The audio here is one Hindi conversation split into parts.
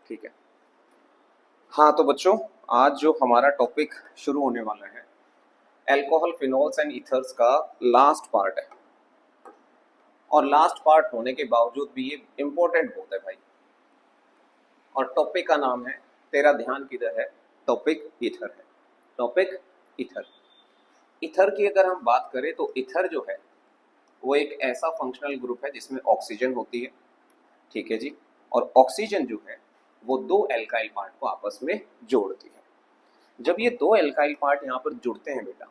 ठीक है। हाँ तो बच्चों, आज जो हमारा टॉपिक शुरू होने वाला है अल्कोहल, फिनोल्स एंड ईथर्स का लास्ट पार्ट है। और लास्ट पार्ट होने के बावजूद भी ये इम्पोर्टेंट बहुत है भाई। और टॉपिक का नाम है, तेरा ध्यान किधर है, टॉपिक ईथर है। Topic ether. ईथर की अगर हम बात करें तो ईथर जो है वो एक ऐसा फंक्शनल ग्रुप है जिसमें ऑक्सीजन होती है, ठीक है जी। और ऑक्सीजन जो है वो दो एल्काइल पार्ट को आपस में जोड़ती है। जब ये दो एल्काइल पार्ट यहाँ पर जुड़ते हैं बेटा,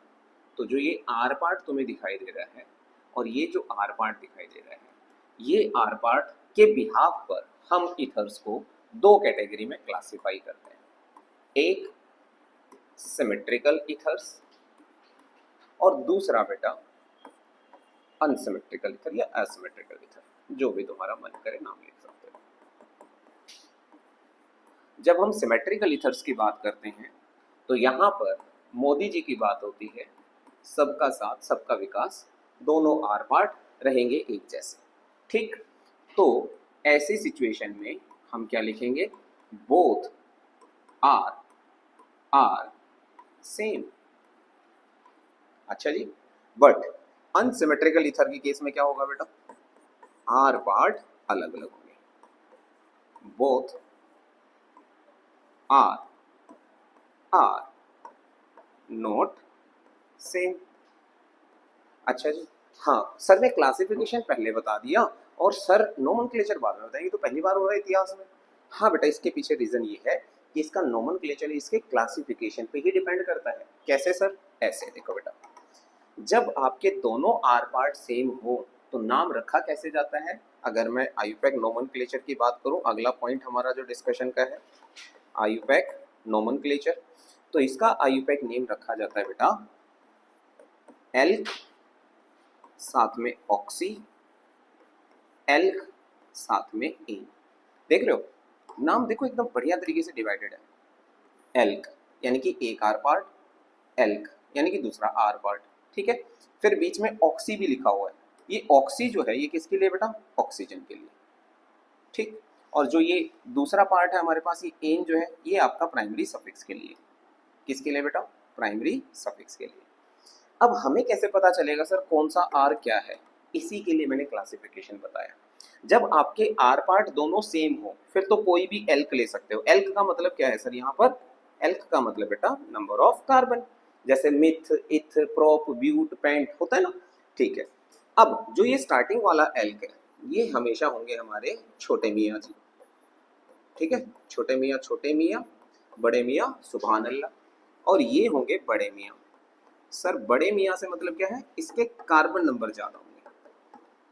तो जो ये आर पार्ट तुम्हें दिखाई दे रहा है और ये जो आर पार्ट दिखाई दे रहा है, ये आर पार्ट के बिहाफ पर हम ईथर्स को दो कैटेगरी में क्लासिफाई करते हैं। एक सिमेट्रिकल ईथर्स और दूसरा बेटा अनसिमेट्रिकल ईथर या असिमेट्रिकल ईथर, जो भी तुम्हारा मन करे नाम लिख सकते हो। जब हम सिमेट्रिकल ईथर्स की बात करते हैं तो यहाँ पर मोदी जी की बात होती है, सबका साथ सबका विकास, दोनों आर पार्ट रहेंगे एक जैसे, ठीक। तो ऐसी सिचुएशन में हम क्या लिखेंगे, बोथ आर सेम। अच्छा जी। बट अनसिमेट्रिकल ईथर के केस में क्या होगा बेटा, आर पार्ट अलग अलग होंगे, बोथ आर नॉट सेम। अच्छा जी। हाँ सर ने क्लासिफिकेशन पहले बता दिया और सर नोमेनक्लेचर बाद में बताएंगे, तो पहली बार हो रहा है इतिहास में। हाँ बेटा, इसके पीछे रीजन ये है कि इसका नोमेनक्लेचर इसके क्लासिफिकेशन पे ही डिपेंड करता है। कैसे सर? ऐसे देखो बेटा, जब आपके दोनों आर पार्ट सेम हो तो नाम रखा कैसे जाता है। अगर मैं आयुपैक नोमेनक्लेचर की बात करूं, अगला पॉइंट हमारा जो डिस्कशन का है आयुपैक नोमेनक्लेचर, तो इसका आयुपैक नेम रखा जाता है बेटा एल्क, साथ में ऑक्सी, एल्क साथ में एन। देख रहे हो, नाम देखो एकदम बढ़िया तरीके से डिवाइडेड है। एल्क यानी कि एक आर पार्ट, एल्क यानी कि दूसरा आर पार्ट, ठीक है। फिर बीच में ऑक्सी भी लिखा हुआ है। ये ऑक्सी जो है ये किसके लिए बेटा, ऑक्सीजन के लिए, ठीक। और जो ये दूसरा पार्ट है हमारे पास, ये एन जो है, ये आपका प्राइमरी सफिक्स के लिए। किसके लिए बेटा, प्राइमरी सफिक्स के लिए। अब हमें कैसे पता चलेगा सर कौन सा आर क्या है, इसी के लिए मैंने क्लासिफिकेशन बताया। जब आपके आर पार्ट दोनों सेम हो फिर तो कोई भी एल्क ले सकते हो। एल्क का मतलब क्या है सर, यहाँ पर एल्क का मतलब बेटा नंबर ऑफ कार्बन, जैसे मिथ, इथ, प्रोप, ब्यूट, पेंट होता है ना, ठीक है। अब जो ये स्टार्टिंग वाला एल्क है ये हमेशा होंगे हमारे छोटे मियाँ जी, ठीक है। छोटे मियाँ, बड़े मियाँ सुभान अल्लाह, और ये होंगे बड़े मियाँ। सर बड़े मियाँ से मतलब क्या है, इसके कार्बन नंबर ज्यादा होंगे।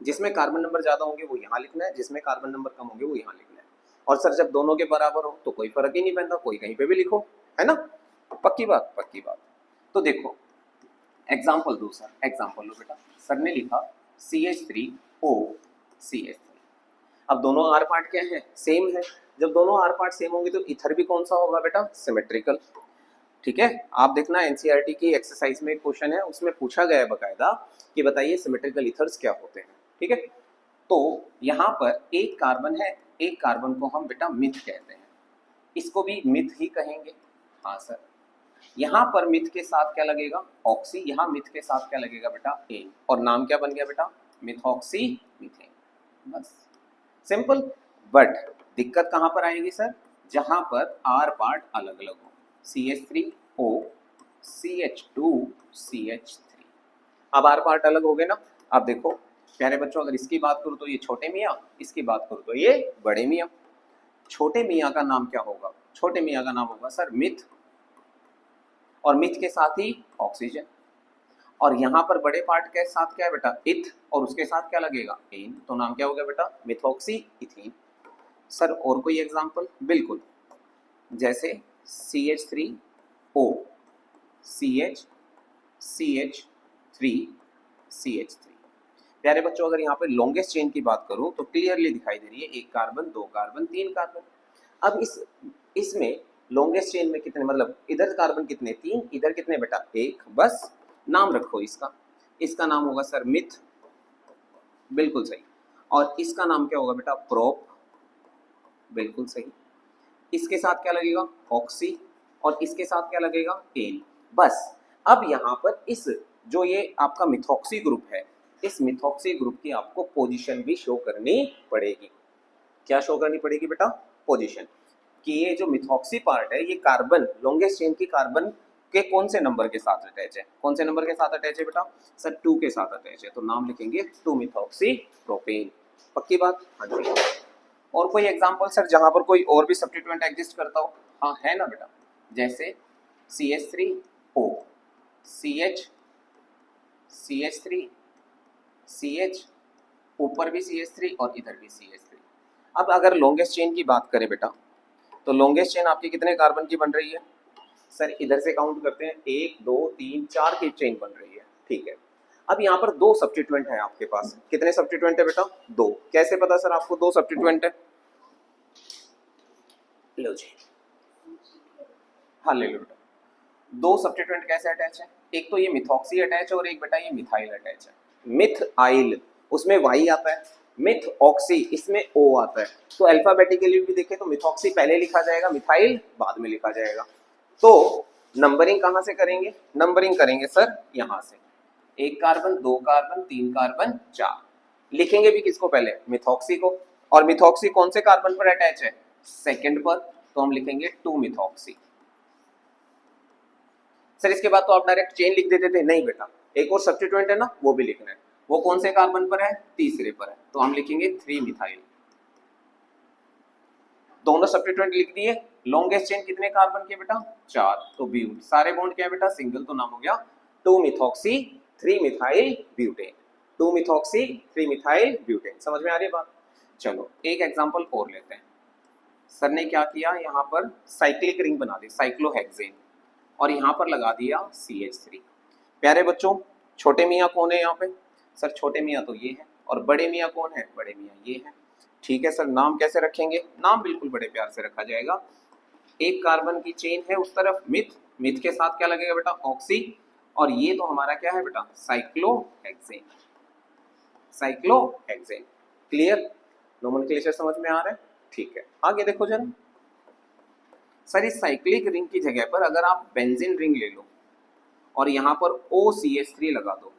जिसमें कार्बन नंबर ज्यादा होंगे वो यहाँ लिखना है, जिसमें कार्बन नंबर कम होंगे वो यहाँ लिखना है। और सर जब दोनों के बराबर हो तो कोई फर्क ही नहीं पड़ता, कोई कहीं पे भी लिखो, है ना। पक्की बात, पक्की बात। तो देखो एग्जाम्पल दो सर, एग्जाम्पल लो बेटा। सर ने लिखा CH3O CH3। अब दोनों आर पार्ट क्या है, सेम है। जब दोनों आर पार्ट सेम होंगे तो इथर भी कौन सा होगा बेटा, सिमेट्रिकल, ठीक है। आप देखना एनसीईआरटी की एक्सरसाइज में एक क्वेश्चन है, उसमें पूछा गया है बकायदा कि बताइए सिमेट्रिकल ईथर्स क्या होते हैं, ठीक है। तो यहाँ पर एक कार्बन है, एक कार्बन को हम बेटा मिथ कहते हैं, इसको भी मिथ ही कहेंगे। हाँ सर, यहाँ पर मिथ के साथ क्या लगेगा, ऑक्सी, यहाँ मिथ के साथ क्या लगेगा बेटा, एन, और नाम क्या बन गया बेटा, मिथॉक्सी मीथेन, बस सिंपल। बट दिक्कत कहाँ पर आएगी सर, जहाँ पर आर पार्ट अलग अलग हो, CH3O CH2 CH3। अब आर पार्ट अलग हो गए ना। अब देखो प्यारे बच्चों, अगर इसकी बात करूँ तो ये छोटे मियाँ, इसकी बात करूँ तो ये बड़े मियाँ। छोटे मियाँ का नाम क्या होगा, छोटे मियाँ का नाम होगा सर मिथ, और मिथ के साथ ही ऑक्सीजन। और यहाँ पर बड़े पार्ट के साथ क्या है बेटा, इथ, और उसके साथ क्या लगेगा, एन, तो नाम क्या हो गया बेटा, मिथॉक्सी इथीन। सर और कोई एग्जांपल? बिल्कुल, जैसे CH3O CH CH3 CH3। प्यारे बच्चों, अगर यहाँ पे लॉन्गेस्ट चेन की बात करूं तो क्लियरली दिखाई दे रही है, एक कार्बन, दो कार्बन, तीन कार्बन। अब इसमें लॉन्गेस्ट चेन में कितने, मतलब इधर कार्बन कितने, तीन, इधर कितने बेटा, एक। बस नाम रखो इसका, इसका नाम होगा सर मिथ, बिल्कुल सही। और इसका नाम क्या होगा बेटा, प्रोप, बिल्कुल सही। इसके साथ क्या लगेगा, ऑक्सी, और इसके साथ क्या लगेगा, एन। बस अब यहाँ पर इस जो ये आपका मिथॉक्सी ग्रुप है, इस मिथॉक्सी ग्रुप की आपको पोजीशन भी शो करनी पड़ेगी। क्या शो करनी पड़ेगी बेटा, पोजीशन, कि ये जो मिथॉक्सी पार्ट है ये कार्बन, लॉन्गेस्ट चेन की कार्बन के कौन से नंबर के साथ अटैच है, कौन से नंबर के साथ अटैच है बेटा, सर 2 के साथ अटैच है, तो नाम लिखेंगे 2 मिथॉक्सी प्रोपेन। पक्की बात, हाँ जी। और कोई एग्जांपल सर जहां पर कोई और भी सब्स्टिट्यूएंट एग्जिस्ट करता हो, हाँ है ना बेटा, जैसे CH3O, CH, CH3, CH, ऊपर भी CH3 और इधर भी CH3। अब अगर लॉन्गेस्ट चेन की बात करें बेटा, तो लॉन्गेस्ट चेन आपकी कितने कार्बन की बन रही है, सर इधर से काउंट करते हैं, 1 2 3 4 की चेन बन रही है, ठीक है। अब यहाँ पर 2 सब्स्टिट्यूएंट है आपके पास, कितने सब्स्टिट्यूएंट है बेटा, 2। कैसे पता सर आपको 2 सब्स्टिट्यूएंट है, लो जी, हाँ ले लो बेटा। 2 सब्स्टिट्यूएंट कैसे अटैच है, एक तो ये मिथॉक्सी अटैच है और एक बेटा ये मिथाइल अटैच है। मिथाइल उसमें वाई आता है, मिथ ऑक्सी इसमें ओ आता है, तो अल्फाबेटिकली भी देखें तो मिथॉक्सी पहले लिखा जाएगा, मिथाइल बाद में लिखा जाएगा। तो नंबरिंग कहाँ से करेंगे, नंबरिंग करेंगे सर यहाँ से, 1 कार्बन 2 कार्बन 3 कार्बन 4, लिखेंगे भी किसको पहले, मिथॉक्सी को, और मिथॉक्सी कौन से कार्बन पर अटैच है, सेकंड पर, तो हम लिखेंगे 2 मिथॉक्सी। सर इसके बाद तो आप डायरेक्ट चेन लिख देते थे, नहीं बेटा, एक और सब्स्टिट्यूएंट है ना, वो भी लिखना है, वो कौन से कार्बन पर है, तीसरे पर है, तो हम लिखेंगे 3 मिथाइल। दोनों सब्स्टिट्यूएंट लिख दिए। लॉन्गेस्ट चेन कितने कार्बन के बेटा, 4, तो ब्यूट, सारे बॉन्ड क्या है बेटा, सिंगल, तो नाम हो गया 2 methoxy 3 methyl butane, 2 methoxy 3 methyl butane. समझ में आ रही है बात। चलो एक एग्जांपल और लेते हैं। सर ने क्या किया, यहाँ पर साइक्लिक रिंग बना दी, साइक्लोहेक्सेन, और यहाँ पर लगा दिया CH3। प्यारे बच्चों, छोटे मियाँ कौन है यहाँ पे, सर छोटे मियाँ तो ये है, और बड़े मियाँ कौन है, बड़े मियाँ ये है, ठीक है सर। नाम कैसे रखेंगे, नाम बिल्कुल बड़े प्यार से रखा जाएगा। एक कार्बन की चेन है उस तरफ मिथ, मिथ के साथ क्या लगेगा बेटा, ऑक्सी, और ये तो हमारा क्या है बेटा, साइक्लोहेक्सेन, साइक्लोहेक्सेन। क्लियर, नोमेनक्लेचर समझ में आ रहा है, ठीक है। आगे देखो जरा, सर इस साइक्लिक रिंग की जगह पर अगर आप बेंजीन रिंग ले लो और यहाँ पर OCH3 लगा दो,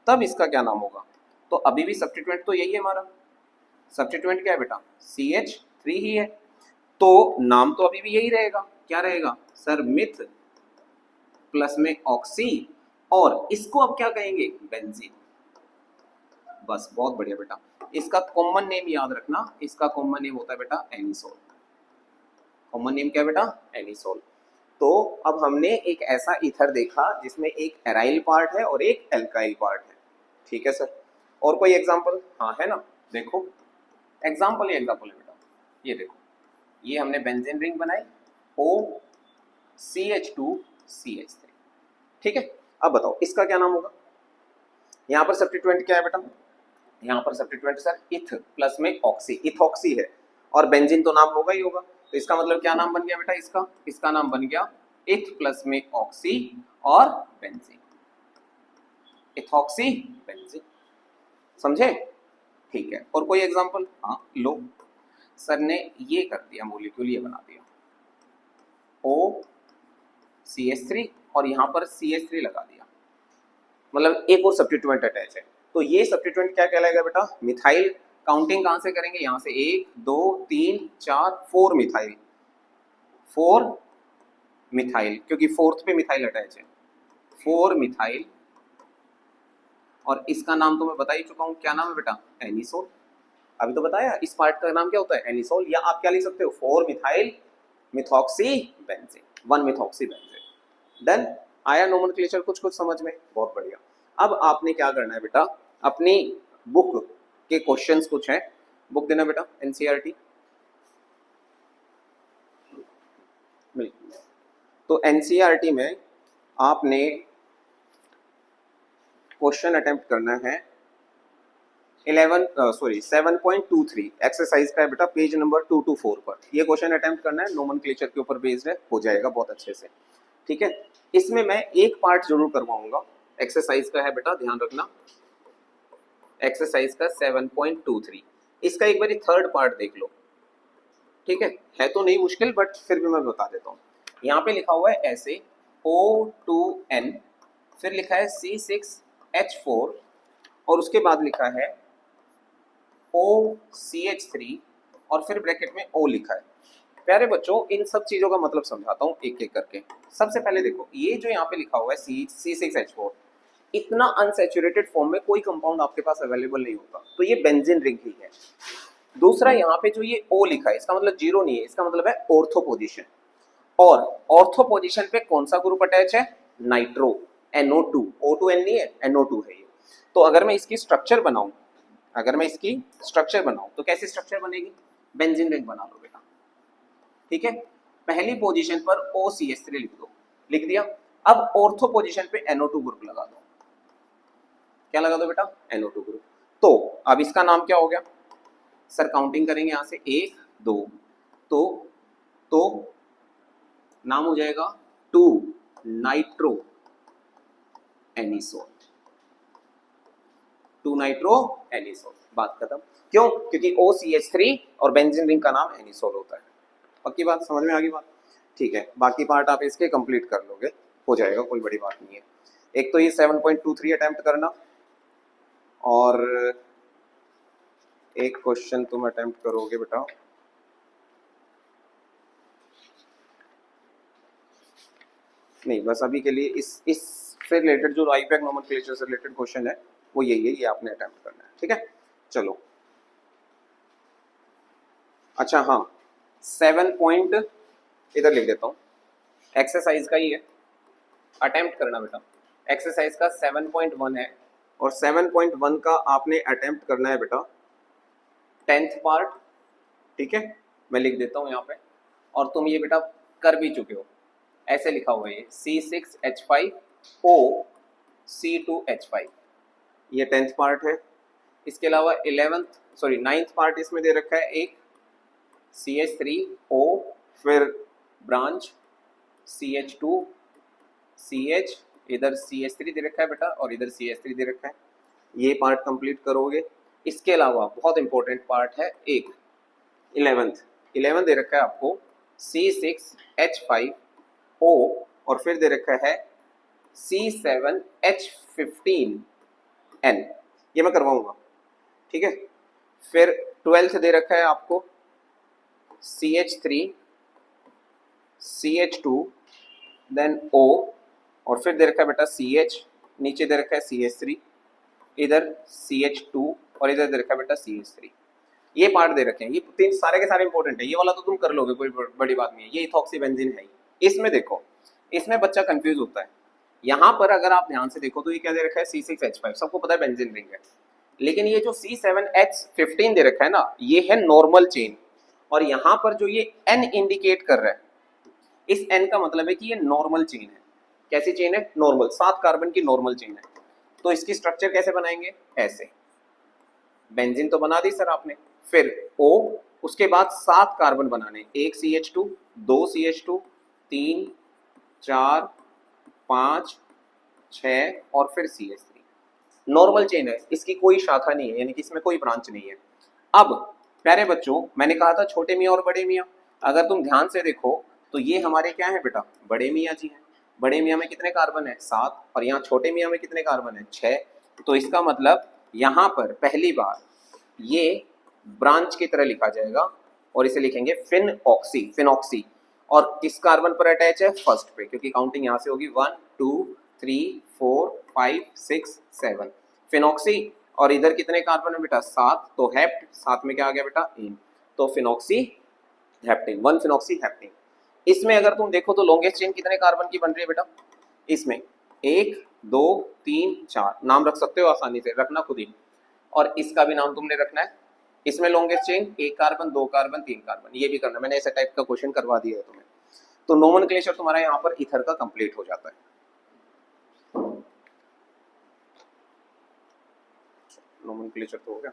तब इसका क्या नाम होगा, तो अभी भी सब्स्टिट्यूएंट तो यही है हमारा, सब्स्टिट्यूएंट क्या है बेटा, CH3 ही है, तो नाम तो अभी भी यही रहेगा, क्या रहेगा सर, मिथ प्लस में ऑक्सी, और इसको अब क्या कहेंगे, बेंजीन। बस बहुत बढ़िया बेटा, इसका कॉमन नेम याद रखना, इसका कॉमन नेम होता है बेटा एनिसोल। कॉमन नेम क्या बेटा, एनिसोल। तो अब हमने एक ऐसा ईथर देखा जिसमें एक एराइल पार्ट है और एक एल्काइल पार्ट है, ठीक है सर। और कोई एग्जांपल, हाँ है ना, देखो एग्जांपल है बेटा, ये देखो, ये हमने बेंजीन रिंग बनाई, OCH2CH3, ठीक है। अब बताओ इसका क्या नाम होगा, यहाँ पर सब्स्टिट्यूएंट क्या है बेटा, यहाँ पर सब्स्टिट्यूएंट सर इथ प्लस में ऑक्सी, इथॉक्सी है, और बेंजीन तो नाम होगा ही होगा, तो इसका मतलब क्या नाम बन गया बेटा, इसका इसका नाम बन गया इथ प्लस में ऑक्सी और बेंजीन, इथॉक्सी बेंजीन, समझे, ठीक है। और कोई एग्जांपल, हाँ लो, सर ने ये कर दिया, मॉलिक्यूल ये बना दिया OCH3 और यहाँ पर CH3 लगा दिया, मतलब एक और सब्स्टिट्यूएंट अटैच है, तो ये सब्स्टिट्यूएंट क्या कहलाएगा बेटा, मिथाइल। काउंटिंग कहाँ से करेंगे, यहाँ से 1 2 3 4 4 मिथाइल, 4 मिथाइल, क्योंकि फोर्थ पे मिथाइल अटैच है, 4 मिथाइल, और इसका नाम तो मैं बता ही चुका हूँ, क्या नाम है बेटा, एनिसोल। अभी तो बताया इस पार्ट का नाम क्या होता है, एनिसोल, या आप क्या लिख सकते हो, 4 methyl methoxy benzene, 1 methoxy benzene. Done, आया नोमेनक्लेचर कुछ कुछ समझ में, बहुत बढ़िया। अब आपने क्या करना है बेटा, अपनी बुक के क्वेश्चंस कुछ है, बुक देना बेटा, NCERT। तो NCERT में आपने क्वेश्चन अटेम्प्ट करना है 7.23 एक्सरसाइज का है बेटा, पेज नंबर 224 पर ये क्वेश्चन अटेम्प्ट करना है, नोमेनक्लेचर के ऊपर बेस्ड है, हो जाएगा बहुत अच्छे से, ठीक है। इसमें मैं एक पार्ट जरूर करवाऊंगा, एक्सरसाइज का है बेटा, ध्यान रखना, एक्सरसाइज का 7.23, इसका एक बार थर्ड पार्ट देख लो, ठीक है तो नहीं मुश्किल बट फिर भी मैं बता देता हूँ। यहाँ पे लिखा हुआ है ऐसे O2N, फिर लिखा है C6H4 और उसके बाद लिखा है OCH3 और फिर ब्रैकेट में O लिखा है। प्यारे बच्चों इन सब चीजों का मतलब समझाता हूँ एक एक करके। सबसे पहले देखो ये जो यहाँ पे लिखा हुआ है C6H4, इतना अनसैचुरेटेड फॉर्म में कोई कंपाउंड आपके पास अवेलेबल नहीं होता, तो ये बेंजीन रिंग ही है। दूसरा यहाँ पे जो ये O लिखा है इसका मतलब जीरो नहीं है, इसका मतलब है ऑर्थो पोजीशन। और ऑर्थो पोजीशन पे कौन सा ग्रुप अटैच है? नाइट्रो, NO2, O2N नहीं है, NO2 है ये। तो अगर मैं इसकी स्ट्रक्चर बनाऊं, तो कैसी स्ट्रक्चर बनेगी? बेंजीन रिंग बना लो बेटा, ठीक है। पहली पोजीशन पर OCH3 लिख दो, लिख दिया। अब ऑर्थो पोजीशन पे NO2 ग्रुप लगा दो। क्या लगा दो बेटा? NO2 group. तो अब इसका नाम क्या हो गया? सर काउंटिंग करेंगे यहां से 1 2, तो नाम हो जाएगा 2 नाइट्रो एनिसोल, 2 नाइट्रो एनिसोल। बात खत्म। क्यों? क्योंकि OCH3 और बेंजीन रिंग का नाम एनिसोल होता है। पक्की बात, समझ में आ गई बात? ठीक है, बाकी पार्ट आप इसके कंप्लीट कर लोगे, हो जाएगा, कोई बड़ी बात नहीं है। एक तो ये 7.23 अटेम्प्ट करना और एक क्वेश्चन तुम अटेम्प्ट करोगे बेटा नहीं, बस अभी के लिए इस से रिलेटेड जो आईपैक नोमेनक्लेचर से रिलेटेड क्वेश्चन है वो यही है, ये आपने अटेम्प्ट करना है, ठीक है। चलो अच्छा हाँ, 7 पॉइंट इधर लिख देता हूँ, एक्सरसाइज का ही है, अटेम्प्ट करना बेटा। एक्सरसाइज का 7.1 है और 7.1 का आपने अटेम्प्ट करना है बेटा 10th पार्ट, ठीक है। मैं लिख देता हूँ यहाँ पे, और तुम ये बेटा कर भी चुके हो। ऐसे लिखा हुआ है C6H5O C2H5, ये 10th पार्ट है। इसके अलावा 9th पार्ट इसमें दे रखा है एक CH3O, फिर ब्रांच CH2 CH, इधर CH3 दे रखा है बेटा और इधर CH3 दे रखा है। ये पार्ट कंप्लीट करोगे। इसके अलावा बहुत इंपॉर्टेंट पार्ट है एक 11th दे रखा है आपको C6H5O और फिर दे रखा है C7H15N, ये मैं करवाऊंगा, ठीक है। फिर 12th दे रखा है आपको CH3 CH2 देन O और फिर दे रखा है बेटा CH, नीचे दे रखा है CH3, इधर CH2 और इधर दे रखा है बेटा CH3। ये पार्ट दे रखे हैं, ये तीन सारे के सारे इंपॉर्टेंट है। ये वाला तो तुम कर लोगे, कोई बड़ी बात नहीं है। ये इथॉक्सी बेंजीन है। इसमें देखो, इसमें बच्चा कंफ्यूज होता है। यहाँ पर अगर आप ध्यान से देखो तो ये क्या दे रखा है C6H5, सबको पता है बेंजीन रिंग है। लेकिन ये जो C7H15 दे रखा है ना, ये है नॉर्मल चेन। और यहाँ पर जो ये N इंडिकेट कर रहा है, इस N का मतलब है कि ये नॉर्मल चेन है। कैसी चेन है? नॉर्मल, 7 कार्बन की नॉर्मल चेन है। तो इसकी स्ट्रक्चर कैसे बनाएंगे? ऐसे। बेंजीन तो बना दी सर आपने, फिर O, उसके बाद 7 कार्बन बनाने, एक CH2, 2 CH2, 3 4 5 6 और फिर CH3। नॉर्मल चेन है, इसकी कोई शाखा नहीं है, यानी कि इसमें कोई ब्रांच नहीं है। अब प्यारे बच्चों मैंने कहा था छोटे मियाँ और बड़े मियाँ, अगर तुम ध्यान से देखो तो ये हमारे क्या है बेटा? बड़े मियाँ जी हैं। बड़े मियाँ में कितने कार्बन है? 7, और यहाँ छोटे मियाँ में कितने कार्बन है? 6। तो इसका मतलब यहाँ पर पहली बार ये ब्रांच की तरह लिखा जाएगा और इसे लिखेंगे फिनऑक्सी। और किस कार्बन पर अटैच है? फर्स्ट पे, क्योंकि काउंटिंग यहाँ से होगी 1 2 3 4 5 6 7, फिनॉक्सी। और इधर कितने कार्बन है बेटा? 7, तो हेप्ट, साथ में क्या आ गया बेटा? इन। तो फिनॉक्सी हेप्टेन, 1 फिनॉक्सी हेप्टेन। इसमें अगर तुम देखो तो लॉन्गेस्ट चेन कितने कार्बन की बन रही है बेटा? इसमें 1 2 3 4, नाम रख सकते हो आसानी से, रखना खुद ही। और इसका भी नाम तुमने रखना है। इसमें longest chain 1 carbon 2 carbon 3 carbon, ये भी करना। मैंने ऐसे टाइप का क्वेश्चन करवा दिया है तुम्हें। तो नोमेनक्लेचर तुम्हारा यहाँ पर ईथर का कंप्लीट हो जाता है। नोमेनक्लेचर तो हो गया।